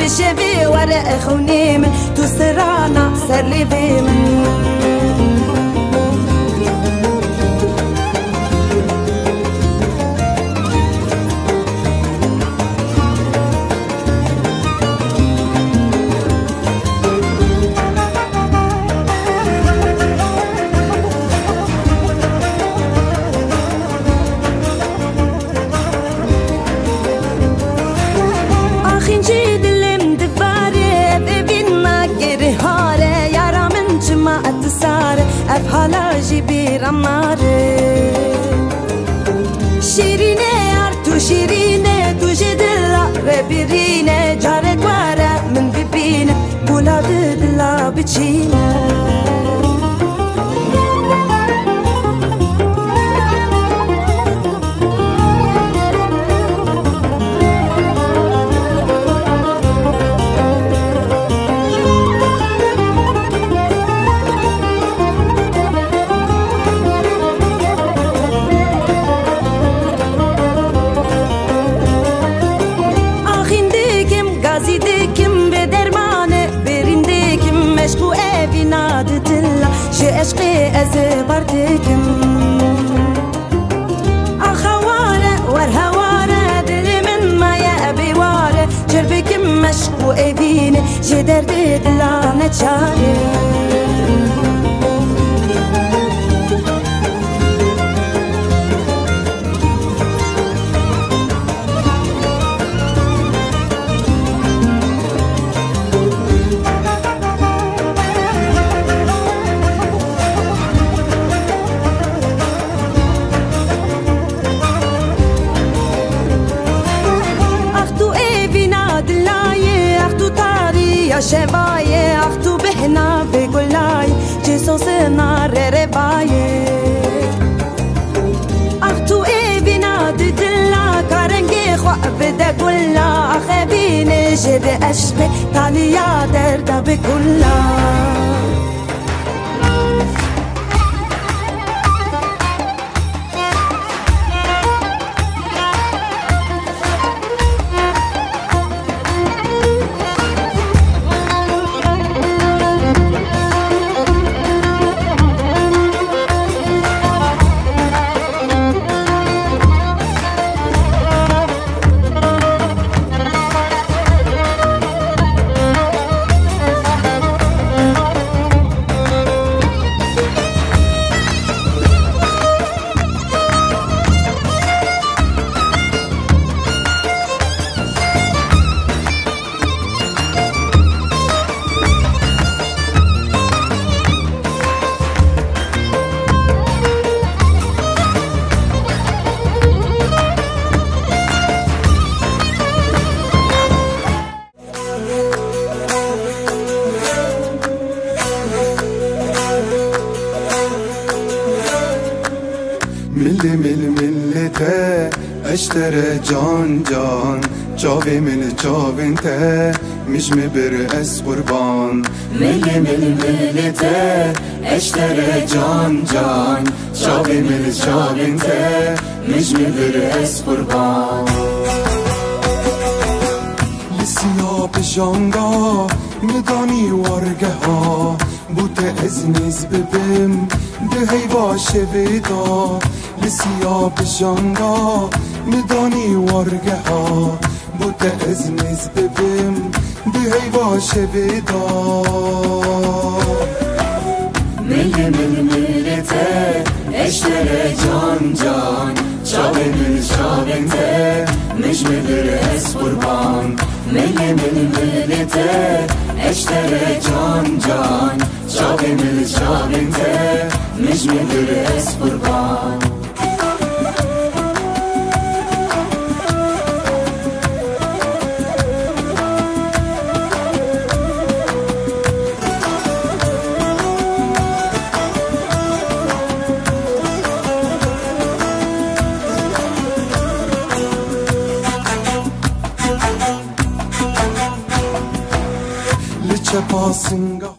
شبي ورق خوني من تو سرانا سر لي من افحالاجي بيرماري شيريني ارتو شيريني تو جدلا ربيريني جارك ورا من بيبيني بولاد دلا بتشيني عشقو اوی نادتلا جه عشقی از بردکم اخواره ورهواره دل من مایا بیواره جربکم عشقو اوینه جه درد دلا نچاره شبايه اختو بهنا بقولاي جسون سنار ربايه اختو اي بنا ددلا كارنجي خو بدا قولا اخبيني جد اشقي تاليا دردا بقولا ملته اشترى جان جان جاوي من جاوينته مش مبر اس قربان ملته اشترى جان جان جاوي من جاوينته مش مبر اس قربان لسياب جاندا مداني ورقها بوت ازنيز ببم دهي باشه بيدا لسياب جاندا مداني ورقها بوت ازنيز ببم دهي باشه بيدا ملته اشترى جان جان شاوي من شاوينته مش مدر اس قربان ملته اشترى جان جان شاوي من شاوينته مش مدر اس قربان چه پاسنگا